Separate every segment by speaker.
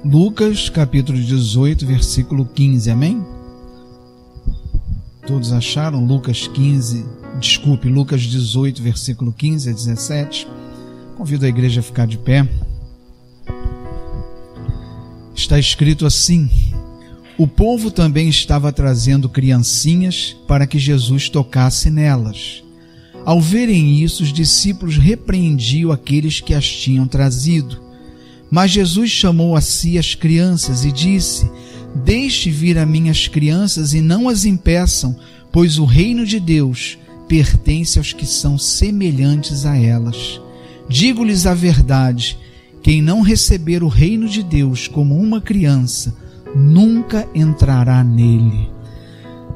Speaker 1: Lucas, capítulo 18, versículo 15, amém? Todos acharam? Lucas 18, versículo 15 a 17. Convido a igreja a ficar de pé. Está escrito assim: o povo também estava trazendo criancinhas para que Jesus tocasse nelas. Ao verem isso, os discípulos repreendiam aqueles que as tinham trazido. Mas Jesus chamou a si as crianças e disse: deixe vir a mim as crianças e não as impeçam, pois o reino de Deus pertence aos que são semelhantes a elas. Digo-lhes a verdade, quem não receber o reino de Deus como uma criança, nunca entrará nele.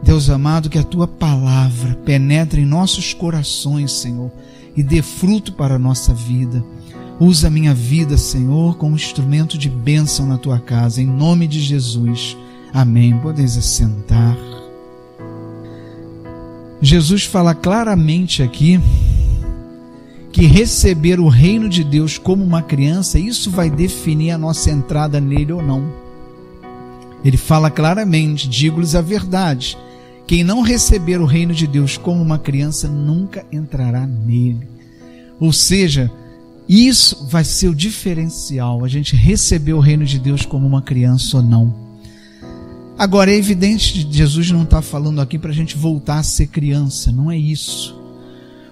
Speaker 1: Deus amado, que a Tua palavra penetre em nossos corações, Senhor, e dê fruto para a nossa vida. Usa a minha vida, Senhor, como instrumento de bênção na Tua casa, em nome de Jesus. Amém. Podeis assentar. Jesus fala claramente aqui que receber o reino de Deus como uma criança, isso vai definir a nossa entrada nele ou não. Ele fala claramente: digo-lhes a verdade, quem não receber o reino de Deus como uma criança nunca entrará nele. Ou seja, isso vai ser o diferencial, a gente receber o reino de Deus como uma criança ou não. Agora, é evidente que Jesus não está falando aqui para a gente voltar a ser criança, não é isso.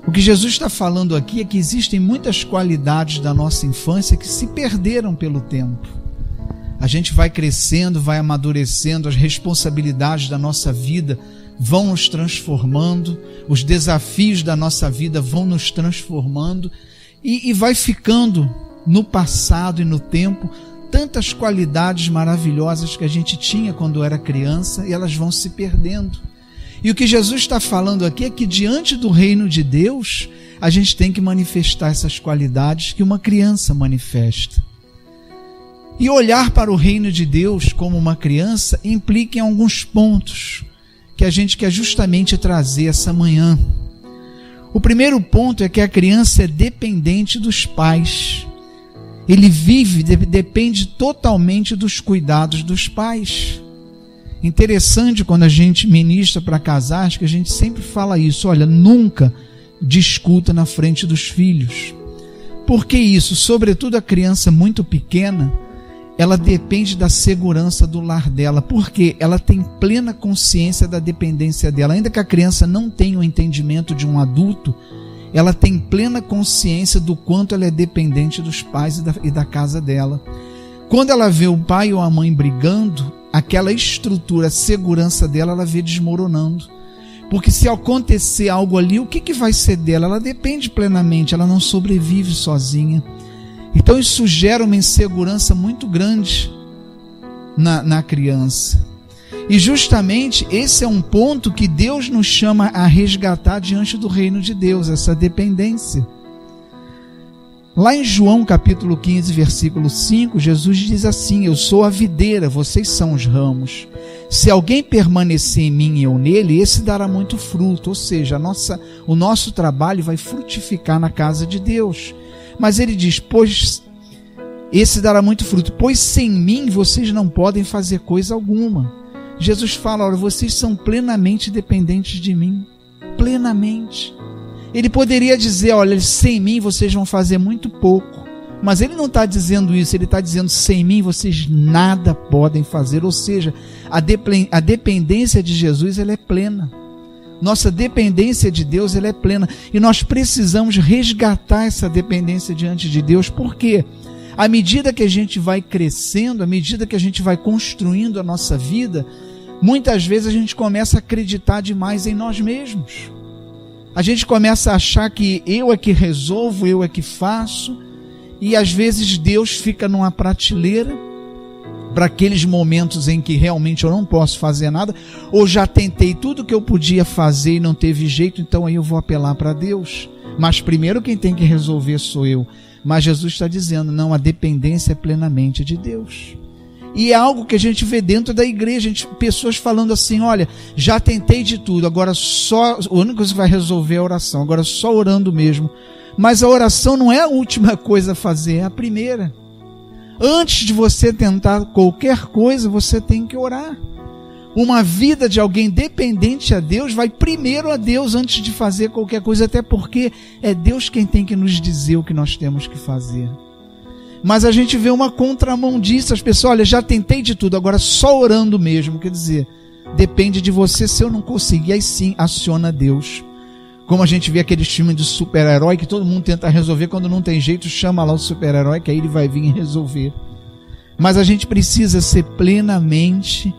Speaker 1: O que Jesus está falando aqui é que existem muitas qualidades da nossa infância que se perderam pelo tempo. A gente vai crescendo, vai amadurecendo, as responsabilidades da nossa vida vão nos transformando, os desafios da nossa vida vão nos transformando e vai ficando no passado e no tempo tantas qualidades maravilhosas que a gente tinha quando era criança e elas vão se perdendo. E o que Jesus está falando aqui é que diante do reino de Deus, a gente tem que manifestar essas qualidades que uma criança manifesta. E olhar para o reino de Deus como uma criança implica em alguns pontos que a gente quer justamente trazer essa manhã. O primeiro ponto é que a criança é dependente dos pais. Ele depende totalmente dos cuidados dos pais. Interessante quando a gente ministra para casais que a gente sempre fala isso: olha, nunca discuta na frente dos filhos. Por que isso? Sobretudo a criança muito pequena, ela depende da segurança do lar dela, porque ela tem plena consciência da dependência dela. Ainda que a criança não tenha o entendimento de um adulto, ela tem plena consciência do quanto ela é dependente dos pais e da casa dela. Quando ela vê o pai ou a mãe brigando, aquela estrutura, a segurança dela, ela vê desmoronando. Porque se acontecer algo ali, o que vai ser dela? Ela depende plenamente, ela não sobrevive sozinha. Então isso gera uma insegurança muito grande na criança. E justamente esse é um ponto que Deus nos chama a resgatar diante do reino de Deus, essa dependência. Lá em João capítulo 15, versículo 5, Jesus diz assim: eu sou a videira, vocês são os ramos. Se alguém permanecer em mim e eu nele, esse dará muito fruto. Ou seja, o nosso trabalho vai frutificar na casa de Deus. Mas ele diz: pois esse dará muito fruto, pois sem mim vocês não podem fazer coisa alguma. Jesus fala: olha, vocês são plenamente dependentes de mim, plenamente. Ele poderia dizer: olha, sem mim vocês vão fazer muito pouco, mas ele não está dizendo isso, ele está dizendo: sem mim vocês nada podem fazer. Ou seja, a dependência de Jesus, ela é plena. Nossa dependência de Deus, ela é plena, e nós precisamos resgatar essa dependência diante de Deus. Por quê? À medida que a gente vai crescendo, à medida que a gente vai construindo a nossa vida, muitas vezes a gente começa a acreditar demais em nós mesmos. A gente começa a achar que eu é que resolvo, eu é que faço, e às vezes Deus fica numa prateleira para aqueles momentos em que realmente eu não posso fazer nada, ou já tentei tudo que eu podia fazer e não teve jeito, então aí eu vou apelar para Deus. Mas primeiro quem tem que resolver sou eu. Mas Jesus está dizendo: não, a dependência é plenamente de Deus. E é algo que a gente vê dentro da igreja, pessoas falando assim: olha, já tentei de tudo, agora só, a única coisa que vai resolver é a oração, agora só orando mesmo. Mas a oração não é a última coisa a fazer, é a primeira. Antes de você tentar qualquer coisa, você tem que orar. Uma vida de alguém dependente a Deus vai primeiro a Deus antes de fazer qualquer coisa, até porque é Deus quem tem que nos dizer o que nós temos que fazer. Mas a gente vê uma contramão disso. As pessoas, olha, já tentei de tudo, agora só orando mesmo. Quer dizer, depende de você. Se eu não conseguir, aí sim, aciona Deus. Como a gente vê aqueles filmes de super-herói que todo mundo tenta resolver, quando não tem jeito, chama lá o super-herói, que aí ele vai vir e resolver. Mas a gente precisa ser plenamente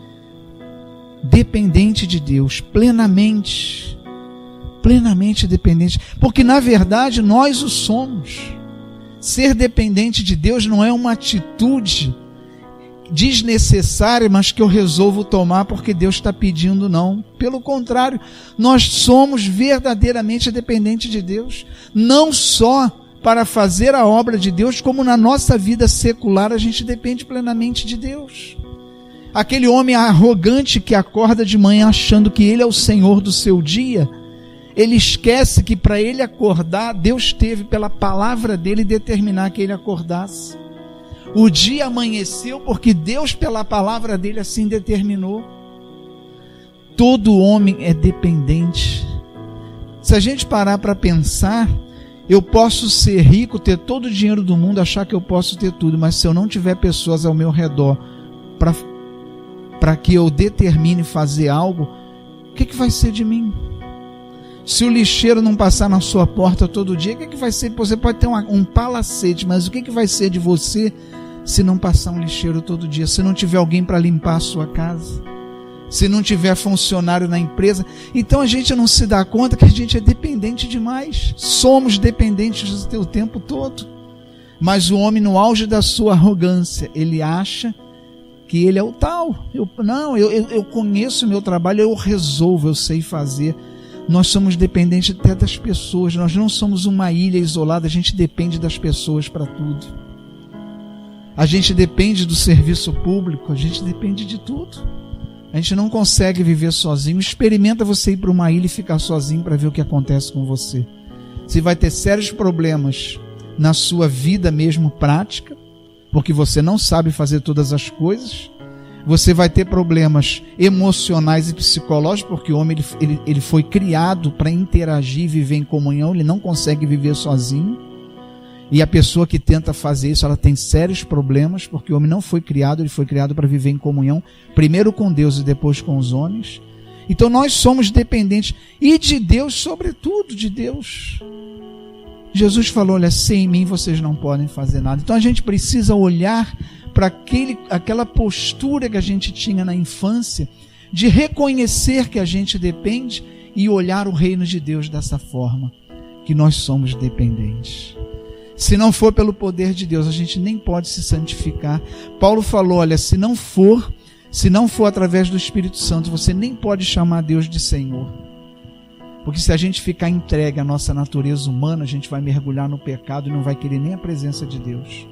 Speaker 1: dependente de Deus, plenamente dependente, porque na verdade nós o somos. Ser dependente de Deus não é uma atitude desnecessária, mas que eu resolvo tomar porque Deus está pedindo, não. Pelo contrário, nós somos verdadeiramente dependentes de Deus, não só para fazer a obra de Deus, como na nossa vida secular a gente depende plenamente de Deus. Aquele homem arrogante que acorda de manhã achando que ele é o Senhor do seu dia, ele esquece que para ele acordar, Deus teve pela palavra dele determinar que ele acordasse. O dia amanheceu porque Deus pela palavra dele assim determinou. Todo homem é dependente. Se a gente parar para pensar, eu posso ser rico, ter todo o dinheiro do mundo, achar que eu posso ter tudo, mas se eu não tiver pessoas ao meu redor para que eu determine fazer algo, o que vai ser de mim? Se o lixeiro não passar na sua porta todo dia, o que vai ser? Você pode ter um palacete, mas o que vai ser de você se não passar um lixeiro todo dia? Se não tiver alguém para limpar a sua casa? Se não tiver funcionário na empresa? Então a gente não se dá conta que a gente é dependente demais. Somos dependentes o tempo todo. Mas o homem, no auge da sua arrogância, ele acha que ele é o tal. Eu conheço o meu trabalho, eu resolvo, eu sei fazer. Nós somos dependentes até das pessoas. Nós não somos uma ilha isolada, a gente depende das pessoas para tudo. A gente depende do serviço público, a gente depende de tudo. A gente não consegue viver sozinho. Experimenta você ir para uma ilha e ficar sozinho para ver o que acontece com você. Você vai ter sérios problemas na sua vida mesmo prática, porque você não sabe fazer todas as coisas. Você vai ter problemas emocionais e psicológicos, porque o homem ele foi criado para interagir e viver em comunhão. Ele não consegue viver sozinho. E a pessoa que tenta fazer isso, ela tem sérios problemas, porque o homem não foi criado, ele foi criado para viver em comunhão, primeiro com Deus e depois com os homens. Então nós somos dependentes, e de Deus, sobretudo de Deus. Jesus falou, olha, sem mim vocês não podem fazer nada. Então a gente precisa olhar para aquela postura que a gente tinha na infância, de reconhecer que a gente depende e olhar o reino de Deus dessa forma, que nós somos dependentes. Se não for pelo poder de Deus, a gente nem pode se santificar. Paulo falou, olha, se não for através do Espírito Santo, você nem pode chamar Deus de Senhor. Porque se a gente ficar entregue à nossa natureza humana, a gente vai mergulhar no pecado e não vai querer nem a presença de Deus.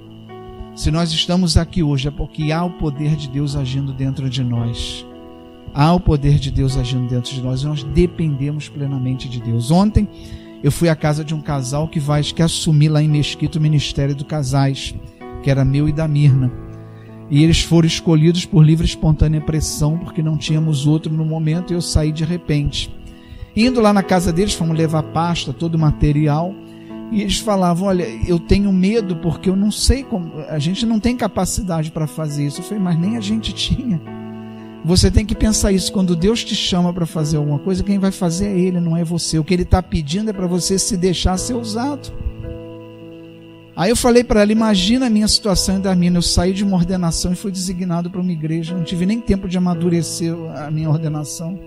Speaker 1: Se nós estamos aqui hoje, é porque há o poder de Deus agindo dentro de nós. Há o poder de Deus agindo dentro de nós e nós dependemos plenamente de Deus. Ontem eu fui à casa de um casal que assumir lá em Mesquita o ministério do casais, que era meu e da Mirna. E eles foram escolhidos por livre e espontânea pressão, porque não tínhamos outro no momento, e eu saí de repente. Indo lá na casa deles, fomos levar pasta, todo o material, e eles falavam, olha, eu tenho medo porque eu não sei como, a gente não tem capacidade para fazer isso. Eu falei, mas nem a gente tinha. Você tem que pensar isso, quando Deus te chama para fazer alguma coisa, quem vai fazer é Ele, não é você. O que Ele está pedindo é para você se deixar ser usado. Aí eu falei para ela, imagina a minha situação e da minha. Eu saí de uma ordenação e fui designado para uma igreja, não tive nem tempo de amadurecer a minha ordenação.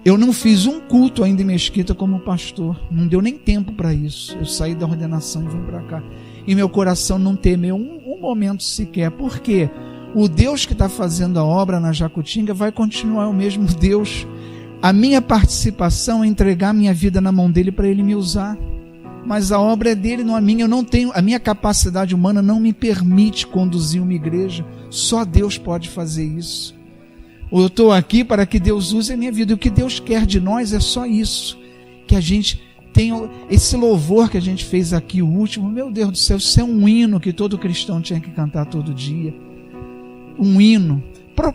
Speaker 1: Eu não fiz um culto ainda em Mesquita como pastor, não deu nem tempo para isso. Eu saí da ordenação e vim para cá. E meu coração não temeu um momento sequer. Por quê? O Deus que está fazendo a obra na Jacutinga vai continuar o mesmo Deus. A minha participação é entregar minha vida na mão dele para ele me usar. Mas a obra é dele, não a minha. Eu não tenho, a minha capacidade humana não me permite conduzir uma igreja. Só Deus pode fazer isso. Eu estou aqui para que Deus use a minha vida. E o que Deus quer de nós é só isso. Que a gente tem esse louvor que a gente fez aqui, o último, meu Deus do céu, isso é um hino que todo cristão tinha que cantar todo dia. Um hino.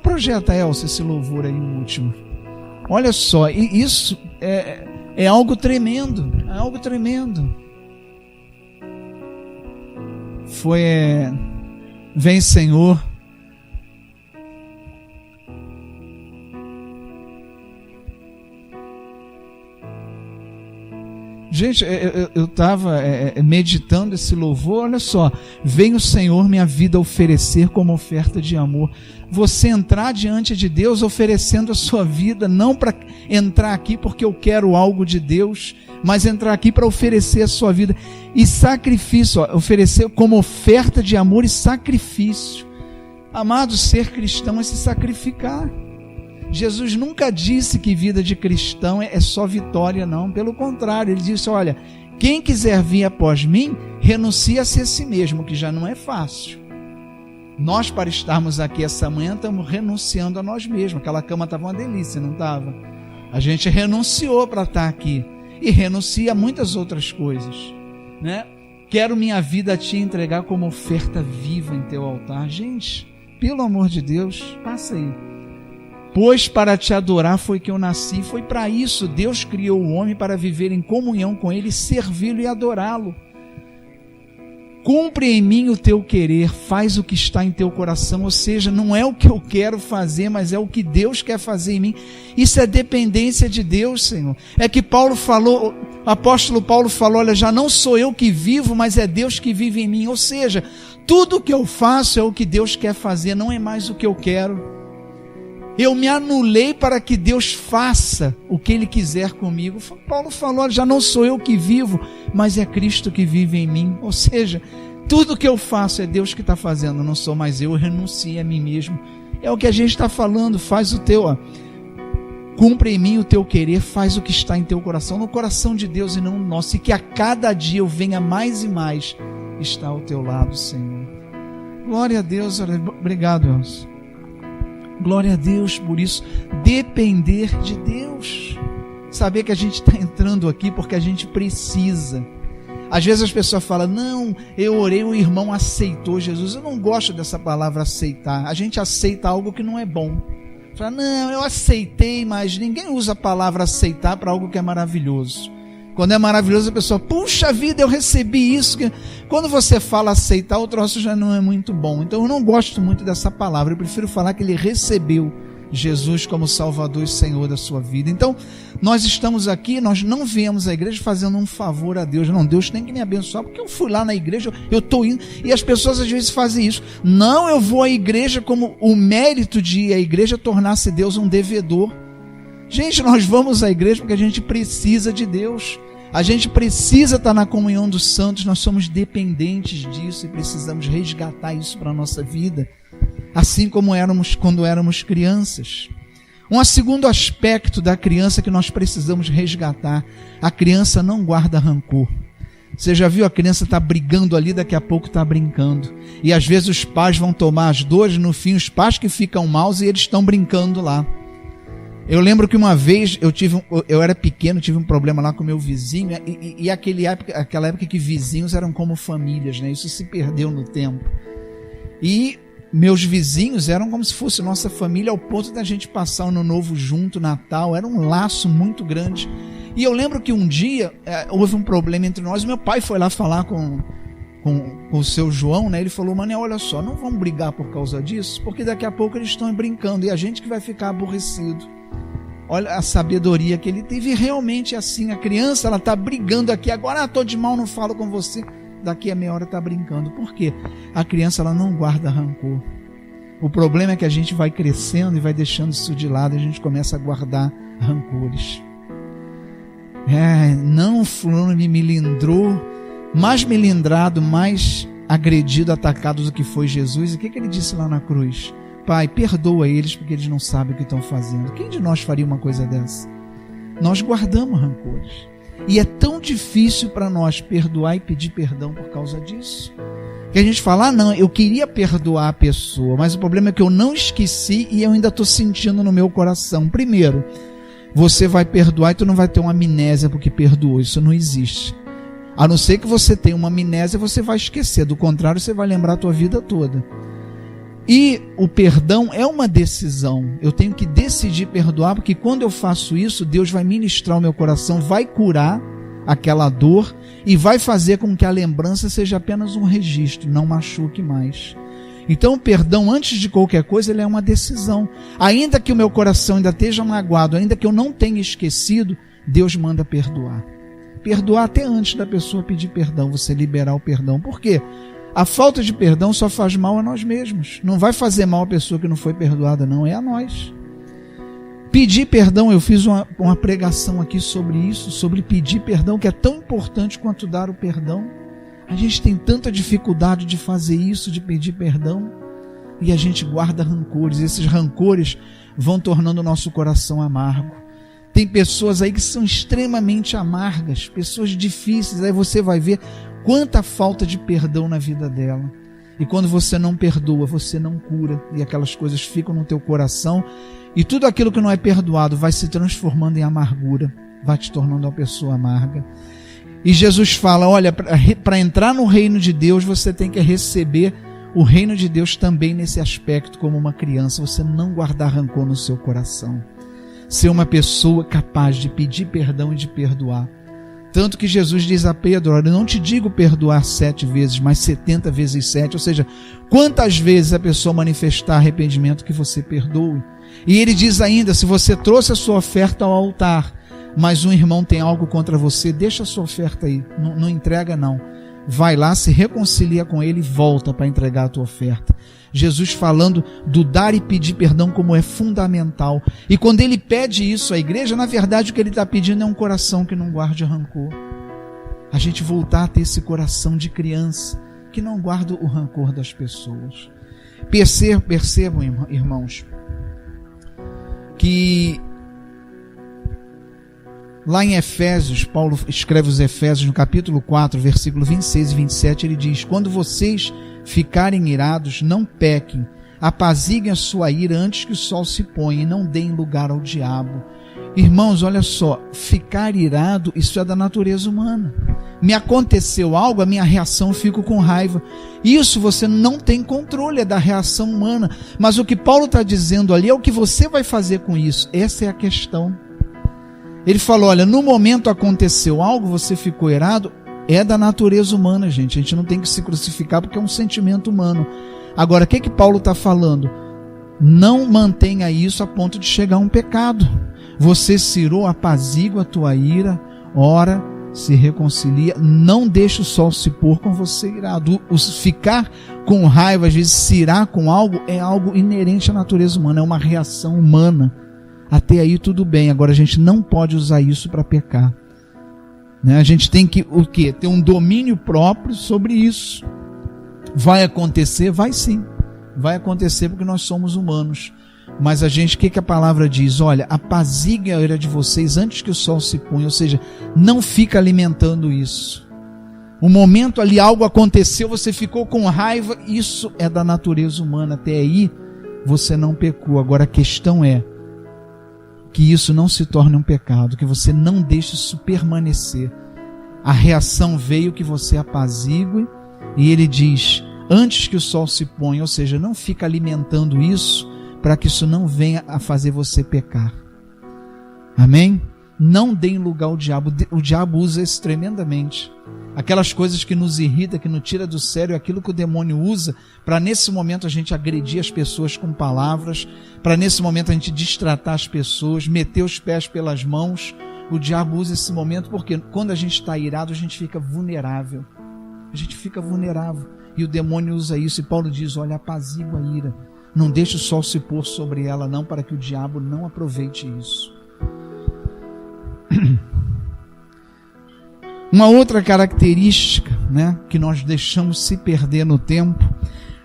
Speaker 1: Projeta, Elcio, esse louvor aí, o último. Olha só, isso é algo tremendo, é algo tremendo. Foi, vem Senhor. Gente, eu estava meditando esse louvor, olha só, vem o Senhor minha vida oferecer como oferta de amor. Você entrar diante de Deus oferecendo a sua vida, não para entrar aqui porque eu quero algo de Deus, mas entrar aqui para oferecer a sua vida. E sacrifício, oferecer como oferta de amor e sacrifício. Amado, ser cristão é se sacrificar. Jesus nunca disse que vida de cristão é só vitória, não. Pelo contrário, ele disse, olha, quem quiser vir após mim, renuncia-se a si mesmo, que já não é fácil. Nós, para estarmos aqui essa manhã, estamos renunciando a nós mesmos. Aquela cama estava uma delícia, não estava? A gente renunciou para estar aqui. E renuncia a muitas outras coisas, né? Quero minha vida a ti entregar como oferta viva em teu altar. Gente, pelo amor de Deus, passa aí. Pois para te adorar foi que eu nasci. Foi para isso Deus criou o homem, para viver em comunhão com ele, servi-lo e adorá-lo. Cumpre em mim o teu querer, faz o que está em teu coração. Ou seja, não é o que eu quero fazer, mas é o que Deus quer fazer em mim. Isso é dependência de Deus, Senhor. É que Paulo falou, o apóstolo Paulo falou, olha, já não sou eu que vivo, mas é Deus que vive em mim. Ou seja, tudo o que eu faço é o que Deus quer fazer, não é mais o que eu quero. Eu me anulei para que Deus faça o que Ele quiser comigo. Paulo falou, já não sou eu que vivo, mas é Cristo que vive em mim. Ou seja, tudo que eu faço é Deus que está fazendo, não sou mais eu renuncio a mim mesmo. É o que a gente está falando, faz o teu, cumpre em mim o teu querer, faz o que está em teu coração, no coração de Deus e não no nosso, e que a cada dia eu venha mais e mais estar ao teu lado, Senhor. Glória a Deus, obrigado, Elcio. Glória a Deus por isso, depender de Deus, saber que a gente está entrando aqui porque a gente precisa. Às vezes as pessoas falam, não, eu orei, o irmão aceitou Jesus. Eu não gosto dessa palavra aceitar, a gente aceita algo que não é bom. Fala, não, eu aceitei, mas ninguém usa a palavra aceitar para algo que é maravilhoso. Quando é maravilhoso a pessoa, puxa vida, eu recebi isso. Quando você fala aceitar, o troço já não é muito bom. Então eu não gosto muito dessa palavra, eu prefiro falar que ele recebeu Jesus como Salvador e Senhor da sua vida. Então nós estamos aqui, nós não viemos à igreja fazendo um favor a Deus. Não, Deus tem que me abençoar porque eu fui lá na igreja, eu estou indo. E as pessoas às vezes fazem isso. Não, eu vou à igreja como o mérito de ir à igreja tornar-se Deus um devedor. Gente, nós vamos à igreja porque a gente precisa de Deus. A gente precisa estar na comunhão dos santos, nós somos dependentes disso e precisamos resgatar isso para a nossa vida, assim como éramos quando éramos crianças. Um segundo aspecto da criança que nós precisamos resgatar, a criança não guarda rancor. Você já viu a criança estar brigando ali, daqui a pouco está brincando. E às vezes os pais vão tomar as dores, no fim os pais que ficam maus e eles estão brincando lá. Eu lembro que uma vez eu era pequeno, tive um problema lá com meu vizinho, e aquela época que vizinhos eram como famílias, né? Isso se perdeu no tempo. E meus vizinhos eram como se fosse nossa família, ao ponto da gente passar o Ano Novo junto, Natal, era um laço muito grande. E eu lembro que um dia houve um problema entre nós, meu pai foi lá falar com o seu João, né? Ele falou, Manel, olha só, não vamos brigar por causa disso, porque daqui a pouco eles estão brincando, e a gente que vai ficar aborrecido. Olha a sabedoria que ele teve, e realmente assim, a criança, ela está brigando aqui, agora estou de mal, não falo com você, daqui a meia hora está brincando. Por quê? A criança, ela não guarda rancor. O problema é que a gente vai crescendo e vai deixando isso de lado, e a gente começa a guardar rancores. Não, fulano me melindrou, mais melindrado, mais agredido, atacado do que foi Jesus. E o que ele disse lá na cruz? Pai, perdoa eles porque eles não sabem o que estão fazendo. Quem de nós faria uma coisa dessa? Nós guardamos rancores. E é tão difícil para nós perdoar e pedir perdão por causa disso. Que a gente fala, não, eu queria perdoar a pessoa, mas o problema é que eu não esqueci e eu ainda estou sentindo no meu coração. Primeiro, você vai perdoar e tu não vai ter uma amnésia porque perdoou. Isso não existe. A não ser que você tenha uma amnésia, você vai esquecer. Do contrário, você vai lembrar a tua vida toda. E o perdão é uma decisão. Eu tenho que decidir perdoar, porque quando eu faço isso, Deus vai ministrar o meu coração, vai curar aquela dor e vai fazer com que a lembrança seja apenas um registro, não machuque mais. Então o perdão, antes de qualquer coisa, ele é uma decisão. Ainda que o meu coração ainda esteja magoado, ainda que eu não tenha esquecido, Deus manda perdoar. Perdoar até antes da pessoa pedir perdão, você liberar o perdão. Por quê? A falta de perdão só faz mal a nós mesmos. Não vai fazer mal a pessoa que não foi perdoada, não, é a nós. Pedir perdão, eu fiz uma pregação aqui sobre isso, sobre pedir perdão, que é tão importante quanto dar o perdão. A gente tem tanta dificuldade de fazer isso, de pedir perdão, e a gente guarda rancores. Esses rancores vão tornando o nosso coração amargo. Tem pessoas aí que são extremamente amargas, pessoas difíceis, aí você vai ver quanta falta de perdão na vida dela. E quando você não perdoa, você não cura, e aquelas coisas ficam no teu coração, e tudo aquilo que não é perdoado vai se transformando em amargura, vai te tornando uma pessoa amarga. E Jesus fala, olha, para entrar no reino de Deus, você tem que receber o reino de Deus também nesse aspecto, como uma criança, você não guardar rancor no seu coração. Ser uma pessoa capaz de pedir perdão e de perdoar. Tanto que Jesus diz a Pedro, olha, eu não te digo perdoar 7 vezes, mas 70 vezes 7, ou seja, quantas vezes a pessoa manifestar arrependimento que você perdoe. E ele diz ainda, se você trouxe a sua oferta ao altar, mas um irmão tem algo contra você, deixa a sua oferta aí, não entrega não. Vai lá, se reconcilia com ele e volta para entregar a tua oferta. Jesus falando do dar e pedir perdão como é fundamental. E quando ele pede isso à igreja, na verdade o que ele está pedindo é um coração que não guarde rancor. A gente voltar a ter esse coração de criança, que não guarda o rancor das pessoas. Percebam, irmãos, que lá em Efésios, Paulo escreve os Efésios no capítulo 4, versículo 26 e 27, ele diz, quando vocês ficarem irados, não pequem, apaziguem a sua ira antes que o sol se ponha e não deem lugar ao diabo. Irmãos, olha só, ficar irado, isso é da natureza humana. Me aconteceu algo, a minha reação, eu fico com raiva. Isso você não tem controle, é da reação humana. Mas o que Paulo está dizendo ali é o que você vai fazer com isso. Essa é a questão. Ele falou, olha, no momento aconteceu algo, você ficou irado, é da natureza humana, gente. A gente não tem que se crucificar porque é um sentimento humano. Agora, o que Paulo está falando? Não mantenha isso a ponto de chegar a um pecado. Você se irou, apazigua a tua ira, ora, se reconcilia, não deixa o sol se pôr com você irado. Ficar com raiva, às vezes se irar com algo, é algo inerente à natureza humana, é uma reação humana. Até aí tudo bem, agora a gente não pode usar isso para pecar. Né? A gente tem que o quê? Ter um domínio próprio sobre isso. Vai acontecer? Vai sim. Vai acontecer porque nós somos humanos. Mas a gente, o que a palavra diz? Olha, apazigue a ira de vocês antes que o sol se ponha. Ou seja, não fica alimentando isso. Um momento ali, algo aconteceu, você ficou com raiva. Isso é da natureza humana. Até aí, você não pecou. Agora a questão é que isso não se torne um pecado, que você não deixe isso permanecer. A reação veio, que você apazigue, e ele diz, antes que o sol se ponha, ou seja, não fica alimentando isso, para que isso não venha a fazer você pecar. Amém? Não deem lugar ao diabo. O diabo usa isso tremendamente. Aquelas coisas que nos irritam, que nos tira do sério, é aquilo que o demônio usa para nesse momento a gente agredir as pessoas com palavras, para nesse momento a gente destratar as pessoas, meter os pés pelas mãos. O diabo usa esse momento porque quando a gente está irado, a gente fica vulnerável. A gente fica vulnerável. E o demônio usa isso. E Paulo diz, olha, apazigua a ira. Não deixe o sol se pôr sobre ela, não, para que o diabo não aproveite isso. Uma outra característica, né, que nós deixamos se perder no tempo,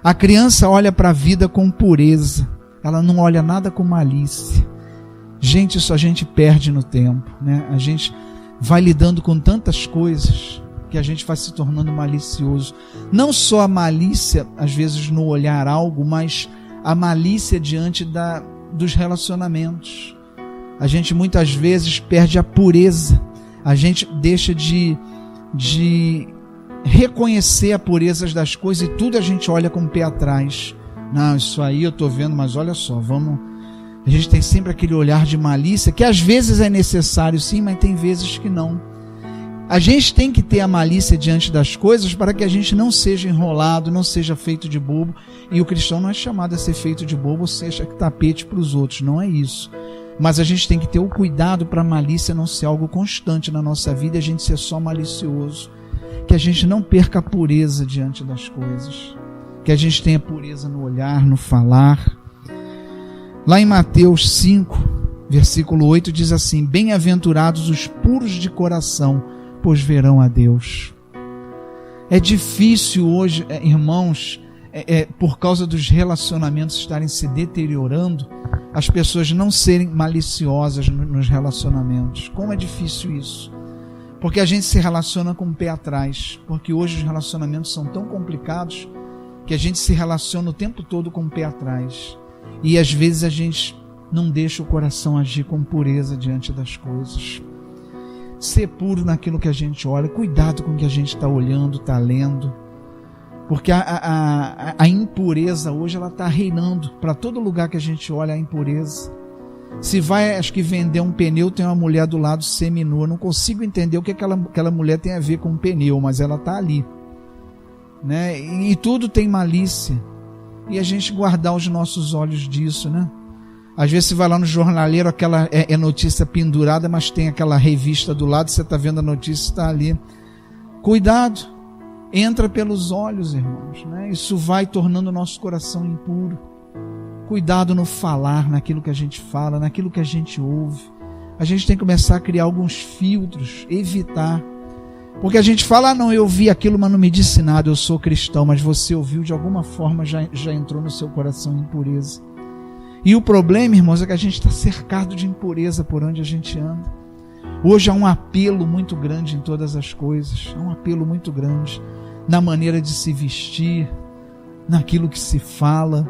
Speaker 1: a criança olha para a vida com pureza, ela não olha nada com malícia. Gente, isso a gente perde no tempo, né? A gente vai lidando com tantas coisas que a gente vai se tornando malicioso. Não só a malícia, às vezes, no olhar algo, mas a malícia diante dos relacionamentos. A gente muitas vezes perde a pureza. A gente deixa de reconhecer a pureza das coisas e tudo a gente olha com o pé atrás. Não, isso aí eu estou vendo, mas olha só, vamos... A gente tem sempre aquele olhar de malícia, que às vezes é necessário sim, mas tem vezes que não. A gente tem que ter a malícia diante das coisas para que a gente não seja enrolado, não seja feito de bobo. E o cristão não é chamado a ser feito de bobo, ou seja, tapete para os outros, não é isso. Mas a gente tem que ter o cuidado para a malícia não ser algo constante na nossa vida e a gente ser só malicioso. Que a gente não perca a pureza diante das coisas. Que a gente tenha pureza no olhar, no falar. Lá em Mateus 5, versículo 8, diz assim: bem-aventurados os puros de coração, pois verão a Deus. É difícil hoje, irmãos, por causa dos relacionamentos estarem se deteriorando, as pessoas não serem maliciosas nos relacionamentos. Como é difícil isso? Porque a gente se relaciona com o pé atrás. Porque hoje os relacionamentos são tão complicados que a gente se relaciona o tempo todo com o pé atrás. E às vezes a gente não deixa o coração agir com pureza diante das coisas. Ser puro naquilo que a gente olha. Cuidado com o que a gente está olhando, está lendo. Porque a impureza hoje ela está reinando. Para todo lugar que a gente olha, a impureza. Se vai, acho que vender um pneu, tem uma mulher do lado seminua. Não consigo entender o que aquela mulher tem a ver com um pneu, mas ela está ali. Né? E tudo tem malícia. E a gente guardar os nossos olhos disso, né? Às vezes você vai lá no jornaleiro, aquela é notícia pendurada, mas tem aquela revista do lado, você está vendo a notícia, está ali. Cuidado, entra pelos olhos, irmãos, né? Isso vai tornando o nosso coração impuro. Cuidado no falar, naquilo que a gente fala, naquilo que a gente ouve. A gente tem que começar a criar alguns filtros, evitar. Porque a gente fala, não, eu ouvi aquilo, mas não me disse nada, eu sou cristão, mas você ouviu, de alguma forma já entrou no seu coração impureza. E o problema, irmãos, é que a gente está cercado de impureza por onde a gente anda. Hoje há um apelo muito grande em todas as coisas, há um apelo muito grande na maneira de se vestir, naquilo que se fala,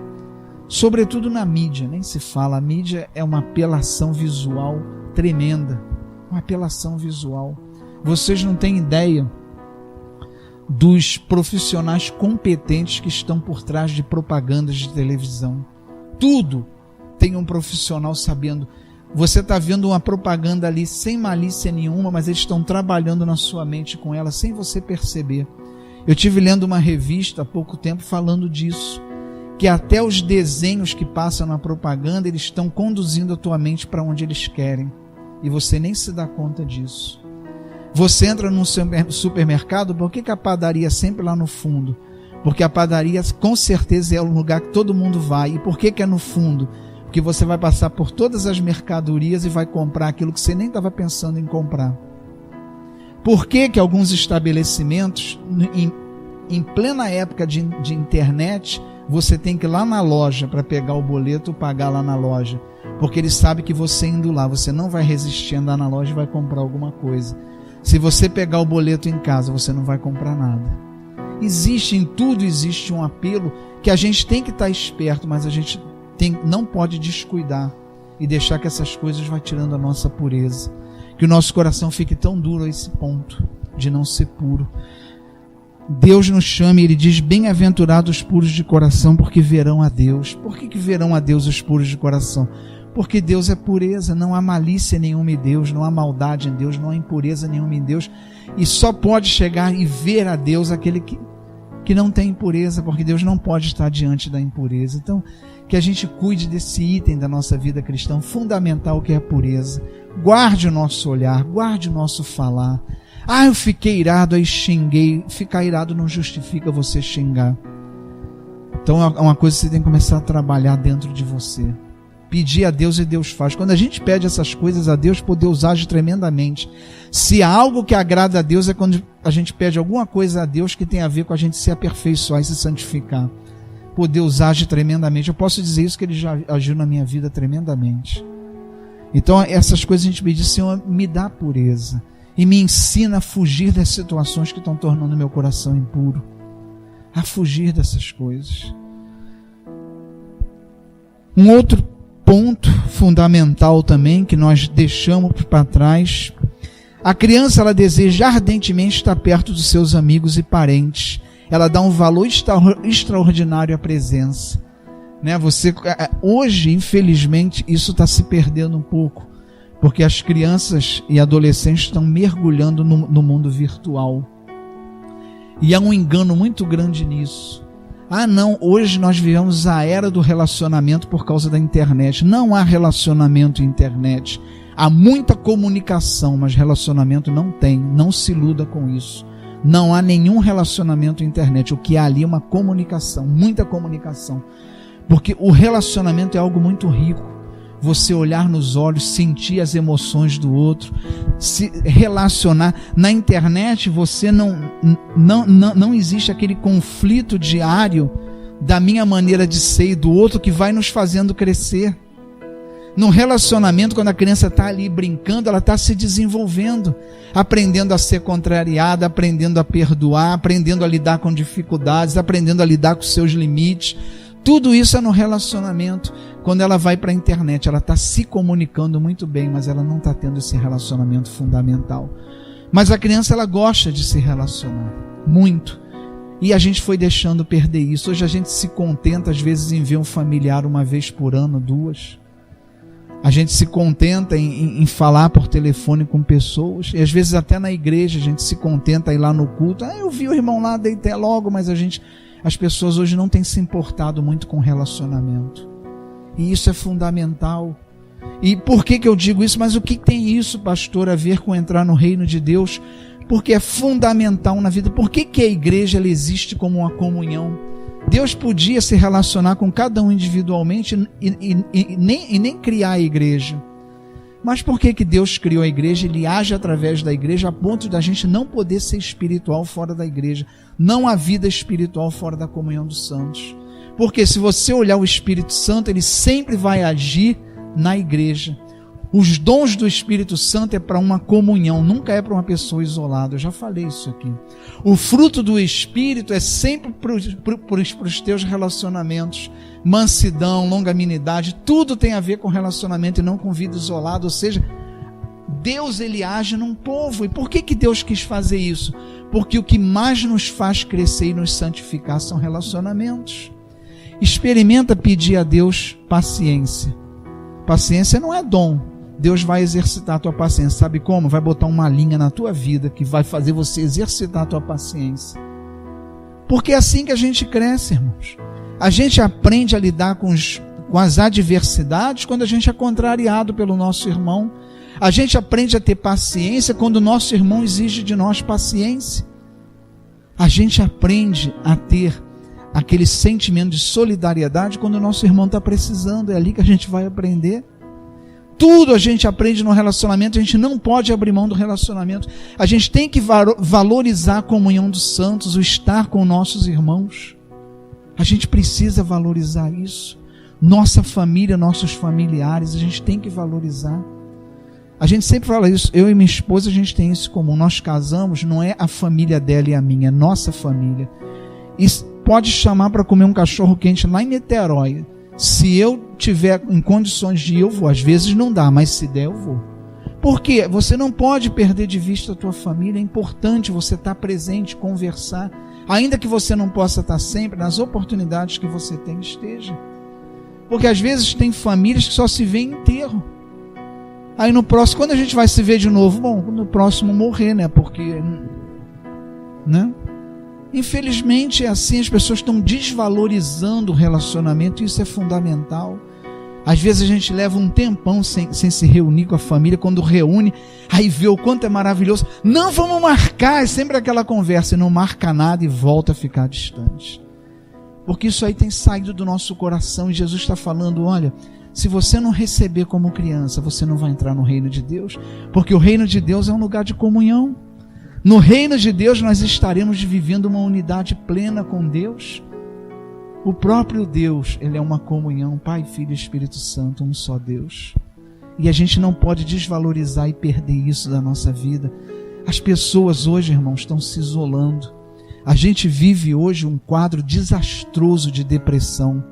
Speaker 1: sobretudo na mídia, nem se fala, a mídia é uma apelação visual tremenda, uma apelação visual. Vocês não têm ideia dos profissionais competentes que estão por trás de propagandas de televisão. Tudo tem um profissional sabendo. Você está vendo uma propaganda ali sem malícia nenhuma, mas eles estão trabalhando na sua mente com ela sem você perceber. Eu estive lendo uma revista há pouco tempo falando disso, que até os desenhos que passam na propaganda, eles estão conduzindo a tua mente para onde eles querem. E você nem se dá conta disso. Você entra num supermercado, por que a padaria é sempre lá no fundo? Porque a padaria com certeza é o lugar que todo mundo vai. E por que é no fundo? Porque você vai passar por todas as mercadorias e vai comprar aquilo que você nem estava pensando em comprar. Por que alguns estabelecimentos, em plena época de internet, você tem que ir lá na loja para pegar o boleto e pagar lá na loja? Porque ele sabe que você indo lá, você não vai resistir a andar na loja e vai comprar alguma coisa. Se você pegar o boleto em casa, você não vai comprar nada. Existe em tudo, existe um apelo que a gente tem que estar esperto, mas a gente não pode descuidar e deixar que essas coisas vá tirando a nossa pureza. Que o nosso coração fique tão duro a esse ponto de não ser puro. Deus nos chama e Ele diz, bem-aventurados os puros de coração, porque verão a Deus. Por que verão a Deus os puros de coração? Porque Deus é pureza, não há malícia nenhuma em Deus, não há maldade em Deus, não há impureza nenhuma em Deus. E só pode chegar e ver a Deus aquele que não tem impureza, porque Deus não pode estar diante da impureza. Então, que a gente cuide desse item da nossa vida cristã, fundamental, que é a pureza. Guarde o nosso olhar, guarde o nosso falar. Ah, eu fiquei irado, aí xinguei. Ficar irado não justifica você xingar. Então é uma coisa que você tem que começar a trabalhar dentro de você. Pedir a Deus e Deus faz. Quando a gente pede essas coisas a Deus, pô, Deus age tremendamente. Se há algo que agrada a Deus é quando a gente pede alguma coisa a Deus que tem a ver com a gente se aperfeiçoar e se santificar. Pô, Deus age tremendamente. Eu posso dizer isso, que Ele já agiu na minha vida tremendamente. Então essas coisas a gente pede, Senhor, me dá pureza. E me ensina a fugir das situações que estão tornando meu coração impuro. A fugir dessas coisas. Um outro ponto fundamental também que nós deixamos para trás. A criança, ela deseja ardentemente estar perto dos seus amigos e parentes. Ela dá um valor extraordinário à presença. Né? Hoje, infelizmente, isso está se perdendo um pouco, porque as crianças e adolescentes estão mergulhando no mundo virtual. E há um engano muito grande nisso. Não, hoje nós vivemos a era do relacionamento por causa da internet. Não há relacionamento em internet. Há muita comunicação, mas relacionamento não tem. Não se iluda com isso. Não há nenhum relacionamento na internet. O que há ali é uma comunicação, muita comunicação. Porque o relacionamento é algo muito rico. Você olhar nos olhos, sentir as emoções do outro, se relacionar. Na internet você não existe aquele conflito diário da minha maneira de ser e do outro que vai nos fazendo crescer. No relacionamento, quando a criança está ali brincando, ela está se desenvolvendo, aprendendo a ser contrariada, aprendendo a perdoar, aprendendo a lidar com dificuldades, aprendendo a lidar com seus limites. Tudo isso é no relacionamento. Quando ela vai para a internet, ela está se comunicando muito bem, mas ela não está tendo esse relacionamento fundamental. Mas a criança, ela gosta de se relacionar, muito. E a gente foi deixando perder isso. Hoje a gente se contenta, às vezes, em ver um familiar uma vez por ano, 2. A gente se contenta em falar por telefone com pessoas. E às vezes até na igreja a gente se contenta em ir lá no culto. Eu vi o irmão lá, deitei logo, mas as pessoas hoje não têm se importado muito com relacionamento. E isso é fundamental. E por que eu digo isso? Mas o que tem isso, pastor, a ver com entrar no reino de Deus? Porque é fundamental na vida. Por que a igreja ela existe como uma comunhão? Deus podia se relacionar com cada um individualmente e nem criar a igreja. Mas por que Deus criou a igreja? Ele age através da igreja a ponto da gente não poder ser espiritual fora da igreja. Não há vida espiritual fora da comunhão dos santos. Porque se você olhar o Espírito Santo, ele sempre vai agir na igreja. Os dons do Espírito Santo é para uma comunhão, nunca é para uma pessoa isolada. Eu já falei isso aqui. O fruto do Espírito é sempre para os teus relacionamentos. Mansidão, longanimidade, tudo tem a ver com relacionamento e não com vida isolada. Ou seja, Deus ele age num povo. E por que Deus quis fazer isso? Porque o que mais nos faz crescer e nos santificar são relacionamentos. Experimenta pedir a Deus paciência. Paciência não é dom. Deus vai exercitar a tua paciência. Sabe como? Vai botar uma linha na tua vida que vai fazer você exercitar a tua paciência. Porque é assim que a gente cresce, irmãos. A gente aprende a lidar com as adversidades quando a gente é contrariado pelo nosso irmão. A gente aprende a ter paciência quando o nosso irmão exige de nós paciência. A gente aprende a ter aquele sentimento de solidariedade quando o nosso irmão está precisando. É ali que a gente vai aprender. Tudo a gente aprende no relacionamento. A gente não pode abrir mão do relacionamento. A gente tem que valorizar a comunhão dos santos, o estar com nossos irmãos. A gente precisa valorizar isso. Nossa família, nossos familiares, a gente tem que valorizar. A gente sempre fala isso. Eu e minha esposa, a gente tem isso em comum. Nós casamos, não é a família dela e a minha, é nossa família. E pode chamar para comer um cachorro quente lá em Niterói. Se eu tiver em condições de ir, eu vou. Às vezes não dá, mas se der, eu vou. Por quê? Você não pode perder de vista a tua família. É importante você estar presente, conversar. Ainda que você não possa estar sempre, nas oportunidades que você tem, esteja. Porque às vezes tem famílias que só se vê em enterro. Aí no próximo, quando a gente vai se ver de novo? Bom, no próximo morrer, né? Porque, né? Infelizmente é assim, as pessoas estão desvalorizando o relacionamento, e isso é fundamental. Às vezes a gente leva um tempão sem se reunir com a família. Quando reúne, aí vê o quanto é maravilhoso. Não, vamos marcar, é sempre aquela conversa, e não marca nada e volta a ficar distante. Porque isso aí tem saído do nosso coração, e Jesus está falando, olha, se você não receber como criança, você não vai entrar no reino de Deus, porque o reino de Deus é um lugar de comunhão. No reino de Deus nós estaremos vivendo uma unidade plena com Deus. O próprio Deus, ele é uma comunhão, Pai, Filho e Espírito Santo, um só Deus. E a gente não pode desvalorizar e perder isso da nossa vida. As pessoas hoje, irmãos, estão se isolando. A gente vive hoje um quadro desastroso de depressão,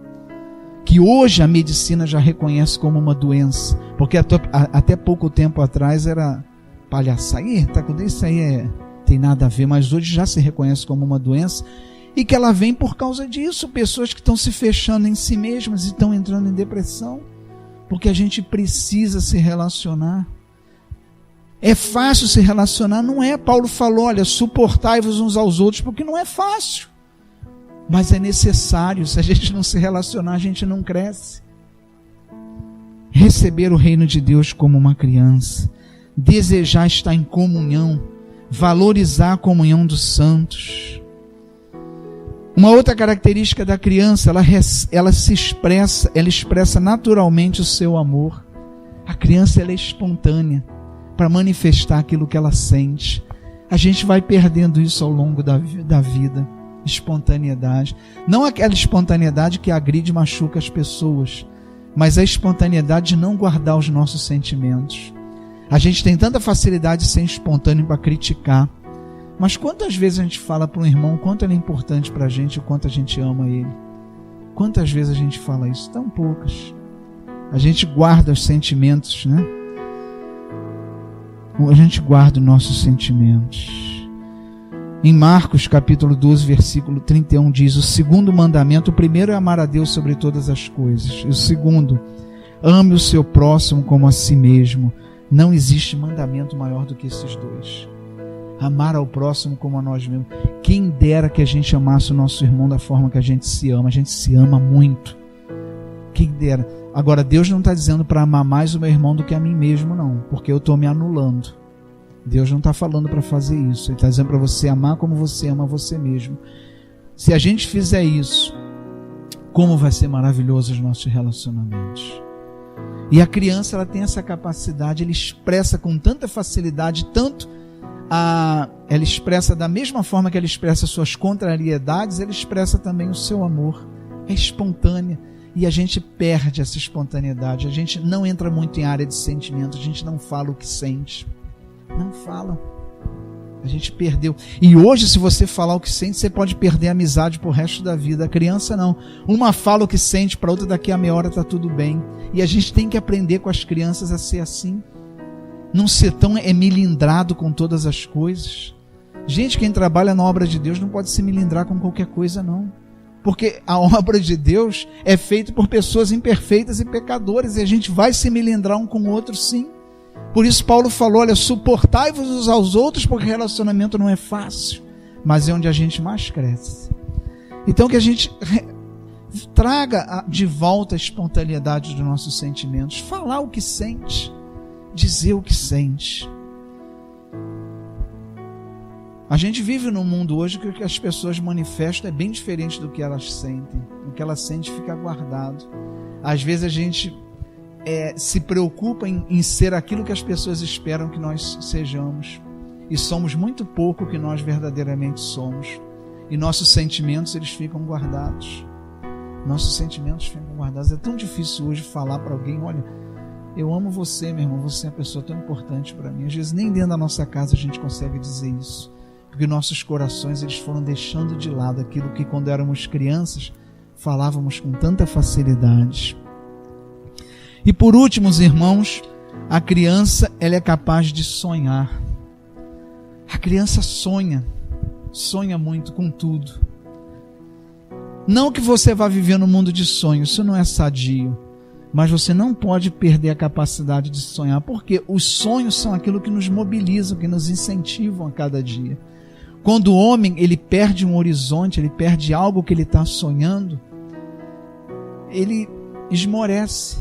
Speaker 1: que hoje a medicina já reconhece como uma doença, porque até pouco tempo atrás era palhaçada, isso aí tem nada a ver, mas hoje já se reconhece como uma doença, e que ela vem por causa disso, pessoas que estão se fechando em si mesmas e estão entrando em depressão, porque a gente precisa se relacionar. É fácil se relacionar? Não é. Paulo falou, olha, suportai-vos uns aos outros, porque não é fácil. Mas é necessário. Se a gente não se relacionar, a gente não cresce. Receber o reino de Deus como uma criança. Desejar estar em comunhão. Valorizar a comunhão dos santos. Uma outra característica da criança, ela expressa naturalmente o seu amor. A criança, ela é espontânea para manifestar aquilo que ela sente. A gente vai perdendo isso ao longo da vida. Espontaneidade. Não aquela espontaneidade que agride e machuca as pessoas, mas a espontaneidade de não guardar os nossos sentimentos. A gente tem tanta facilidade de ser espontâneo para criticar, mas quantas vezes a gente fala para um irmão o quanto ele é importante para a gente, o quanto a gente ama ele? Quantas vezes a gente fala isso? Tão poucas. A gente guarda os sentimentos, né? A gente guarda os nossos sentimentos. Em Marcos capítulo 12, versículo 31 diz, o segundo mandamento, o primeiro é amar a Deus sobre todas as coisas, e o segundo, ame o seu próximo como a si mesmo. Não existe mandamento maior do que esses dois. Amar ao próximo como a nós mesmos. Quem dera que a gente amasse o nosso irmão da forma que a gente se ama muito. Quem dera. Agora, Deus não está dizendo para amar mais o meu irmão do que a mim mesmo, não, porque eu estou me anulando. Deus não está falando para fazer isso. Ele está dizendo para você amar como você ama você mesmo. Se a gente fizer isso, como vai ser maravilhoso os nossos relacionamentos. E a criança, ela tem essa capacidade, ela expressa com tanta facilidade, ela expressa da mesma forma que ela expressa suas contrariedades, ela expressa também o seu amor. É espontânea. E a gente perde essa espontaneidade. A gente não entra muito em área de sentimento. A gente não fala o que sente. Não fala. A gente perdeu. E hoje, se você falar o que sente, você pode perder a amizade pro resto da vida. A criança não. Uma fala o que sente, para outra daqui a meia hora está tudo bem. E a gente tem que aprender com as crianças a ser assim. Não ser tão melindrado com todas as coisas. Gente, quem trabalha na obra de Deus não pode se melindrar com qualquer coisa, não. Porque a obra de Deus é feita por pessoas imperfeitas e pecadores, e a gente vai se melindrar um com o outro, sim. Por isso Paulo falou, olha, suportai-vos uns aos outros, porque relacionamento não é fácil, mas é onde a gente mais cresce. Então que a gente traga de volta a espontaneidade dos nossos sentimentos, falar o que sente, dizer o que sente. A gente vive num mundo hoje que o que as pessoas manifestam é bem diferente do que elas sentem. O que elas sentem fica guardado. Às vezes a gente se preocupa em ser aquilo que as pessoas esperam que nós sejamos. E somos muito pouco o que nós verdadeiramente somos. E nossos sentimentos, eles ficam guardados. Nossos sentimentos ficam guardados. É tão difícil hoje falar para alguém, olha, eu amo você, meu irmão, você é uma pessoa tão importante para mim. Às vezes nem dentro da nossa casa a gente consegue dizer isso. Porque nossos corações, eles foram deixando de lado aquilo que quando éramos crianças falávamos com tanta facilidade. E por último, irmãos, a criança, ela é capaz de sonhar. A criança sonha muito com tudo. Não que você vá viver no mundo de sonhos, isso não é sadio, mas você não pode perder a capacidade de sonhar, porque os sonhos são aquilo que nos mobilizam, que nos incentivam a cada dia. Quando o homem, ele perde um horizonte, ele perde algo que ele está sonhando, ele esmorece.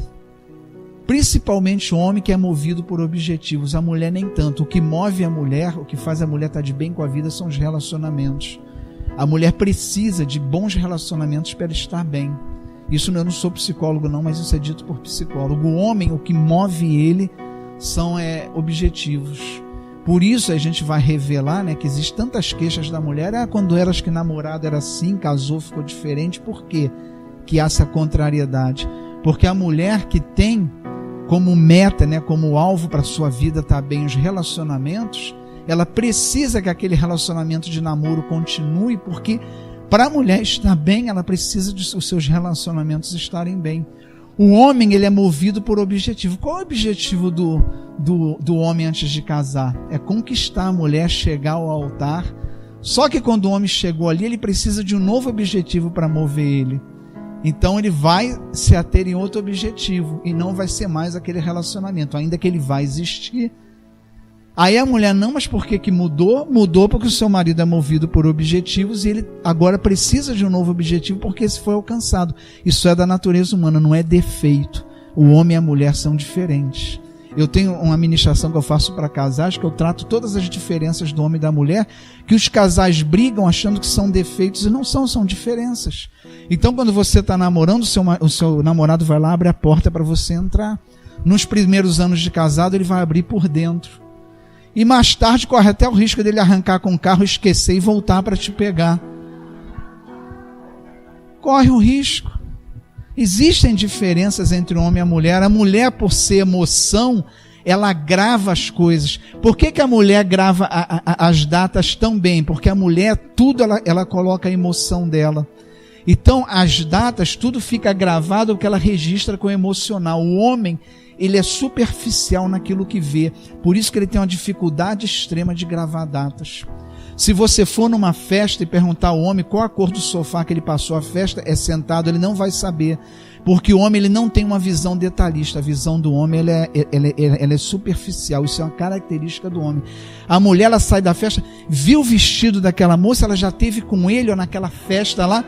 Speaker 1: Principalmente o homem que é movido por objetivos, a mulher nem tanto. O que move a mulher, o que faz a mulher estar de bem com a vida são os relacionamentos. A mulher precisa de bons relacionamentos para ela estar bem. Isso eu não sou psicólogo não, mas isso é dito por psicólogo. O homem, o que move ele são objetivos. Por isso a gente vai revelar, né, que existem tantas queixas da mulher. Quando eras que namorado era assim, casou, ficou diferente. Por quê que há essa contrariedade? Porque a mulher que tem como meta, né, como alvo para a sua vida estar bem os relacionamentos, ela precisa que aquele relacionamento de namoro continue, porque Para a mulher estar bem, ela precisa de os seus relacionamentos estarem bem. O homem, ele é movido por objetivo. Qual é o objetivo do homem antes de casar? É conquistar a mulher, chegar ao altar. Só que quando o homem chegou ali, ele precisa de um novo objetivo para mover ele. Então ele vai se ater em outro objetivo e não vai ser mais aquele relacionamento, ainda que ele vai existir. Aí a mulher, não, mas por que mudou? Mudou porque o seu marido é movido por objetivos e ele agora precisa de um novo objetivo porque esse foi alcançado. Isso é da natureza humana, não é defeito. O homem e a mulher são diferentes. Eu tenho uma ministração que eu faço para casais, que eu trato todas as diferenças do homem e da mulher, que os casais brigam achando que são defeitos e não são, são diferenças. Então quando você está namorando, o seu namorado vai lá, abre a porta para você entrar. Nos primeiros anos de casado ele vai abrir por dentro. E mais tarde corre até o risco dele arrancar com o carro, esquecer e voltar para te pegar. Corre o risco. Existem diferenças entre o homem e a mulher. A mulher, por ser emoção, ela grava as coisas. Por que a mulher grava as datas tão bem? Porque a mulher, tudo ela coloca a emoção dela. Então, as datas, tudo fica gravado porque ela registra com o emocional. O homem, ele é superficial naquilo que vê. Por isso que ele tem uma dificuldade extrema de gravar datas. Se você for numa festa e perguntar ao homem qual a cor do sofá que ele passou a festa, é sentado, ele não vai saber. Porque o homem, ele não tem uma visão detalhista. A visão do homem ela é superficial. Isso é uma característica do homem. A mulher, ela sai da festa, viu o vestido daquela moça, ela já teve com ele ou naquela festa lá.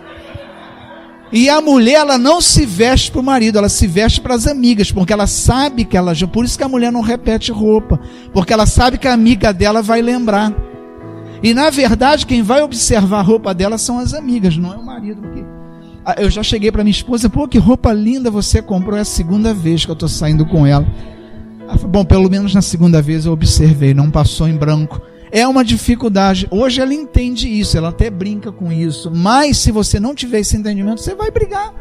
Speaker 1: E a mulher, ela não se veste para o marido, ela se veste para as amigas, porque ela sabe que ela... Por isso que a mulher não repete roupa, porque ela sabe que a amiga dela vai lembrar. E na verdade, quem vai observar a roupa dela são as amigas, não é o marido. Porque eu já cheguei para minha esposa, pô, que roupa linda você comprou, é a segunda vez que eu estou saindo com ela. Ela falou, bom, pelo menos na segunda vez eu observei, não passou em branco. É uma dificuldade. Hoje ela entende isso, ela até brinca com isso. Mas se você não tiver esse entendimento, você vai brigar.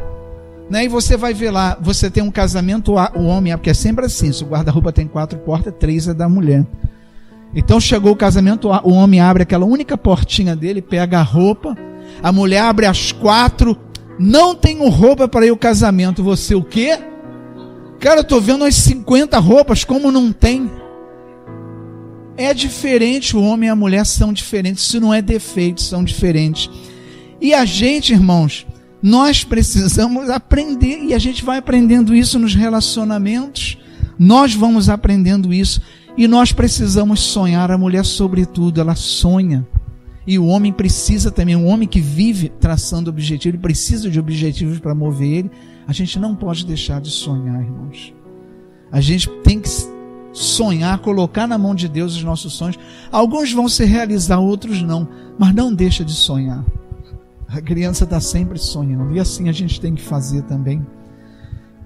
Speaker 1: Né? E você vai ver lá, você tem um casamento, o homem, porque é sempre assim, se o guarda-roupa tem 4 portas, 3 é da mulher. Então chegou o casamento, o homem abre aquela única portinha dele, pega a roupa, a mulher abre as 4, não tenho roupa para ir ao casamento. Você o quê? Cara, eu estou vendo umas 50 roupas, como não tem? É diferente, o homem e a mulher são diferentes, isso não é defeito, são diferentes. E a gente, irmãos, nós precisamos aprender, e a gente vai aprendendo isso nos relacionamentos, nós vamos aprendendo isso, e nós precisamos sonhar. A mulher, sobretudo, ela sonha, e o homem precisa também, um homem que vive traçando objetivos, ele precisa de objetivos para mover ele. A gente não pode deixar de sonhar, irmãos. A gente tem que sonhar, colocar na mão de Deus os nossos sonhos. Alguns vão se realizar, outros não, mas não deixa de sonhar. A criança está sempre sonhando, e assim a gente tem que fazer também.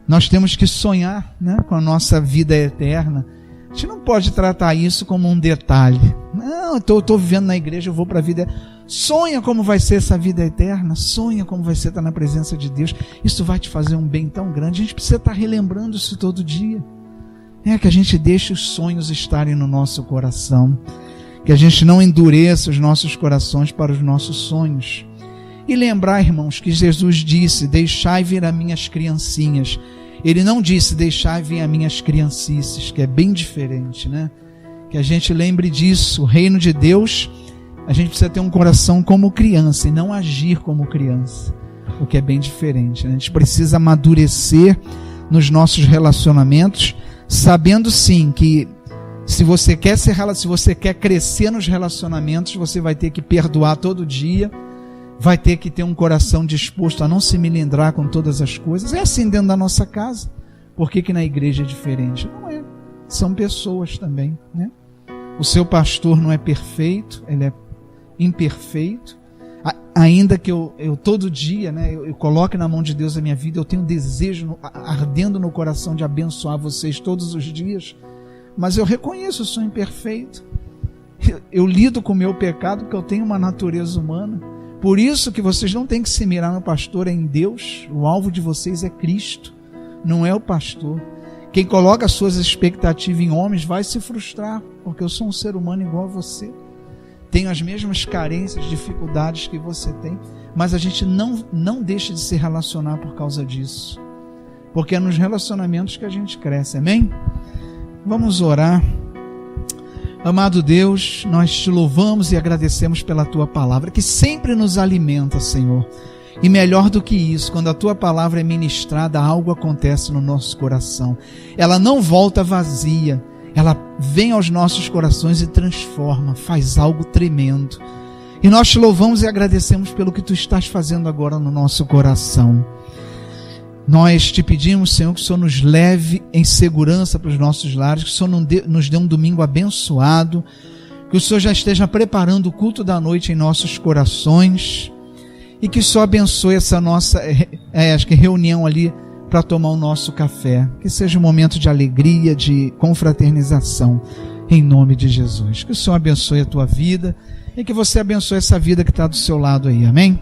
Speaker 1: Nós temos que sonhar, né, com a nossa vida eterna. A gente não pode tratar isso como um detalhe. Não, eu estou vivendo na igreja, eu vou para a vida. Sonha como vai ser essa vida eterna, sonha como vai ser estar na presença de Deus. Isso vai te fazer um bem tão grande. A gente precisa estar relembrando isso todo dia. É que a gente deixe os sonhos estarem no nosso coração, que a gente não endureça os nossos corações para os nossos sonhos. E lembrar, irmãos, que Jesus disse, deixai vir as minhas criancinhas. Ele não disse, deixai vir as minhas criancices, que é bem diferente, né? Que a gente lembre disso. O reino de Deus, a gente precisa ter um coração como criança e não agir como criança, o que é bem diferente, né? A gente precisa amadurecer nos nossos relacionamentos, sabendo sim que se você quer crescer nos relacionamentos, você vai ter que perdoar todo dia, vai ter que ter um coração disposto a não se melindrar com todas as coisas. É assim dentro da nossa casa. Por que na igreja é diferente? Não é. São pessoas também, né? O seu pastor não é perfeito, ele é imperfeito. Ainda que eu todo dia, né, eu coloque na mão de Deus a minha vida, eu tenho um desejo ardendo no coração de abençoar vocês todos os dias, mas eu reconheço, eu sou imperfeito. Eu lido com o meu pecado porque eu tenho uma natureza humana. Por isso que vocês não têm que se mirar no pastor, é em Deus. O alvo de vocês é Cristo, não é o pastor. Quem coloca as suas expectativas em homens vai se frustrar, porque eu sou um ser humano igual a você. Tenho as mesmas carências, dificuldades que você tem, mas a gente não deixa de se relacionar por causa disso, porque é nos relacionamentos que a gente cresce, amém? Vamos orar. Amado Deus, nós te louvamos e agradecemos pela tua palavra, que sempre nos alimenta, Senhor. E melhor do que isso, quando a tua palavra é ministrada, algo acontece no nosso coração. Ela não volta vazia, ela vem aos nossos corações e transforma, faz algo tremendo. E nós te louvamos e agradecemos pelo que tu estás fazendo agora no nosso coração. Nós te pedimos, Senhor, que o Senhor nos leve em segurança para os nossos lares, que o Senhor nos dê um domingo abençoado, que o Senhor já esteja preparando o culto da noite em nossos corações, e que o Senhor abençoe essa nossa reunião ali para tomar o nosso café, que seja um momento de alegria, de confraternização, em nome de Jesus. Que o Senhor abençoe a tua vida, e que você abençoe essa vida que está do seu lado aí, amém?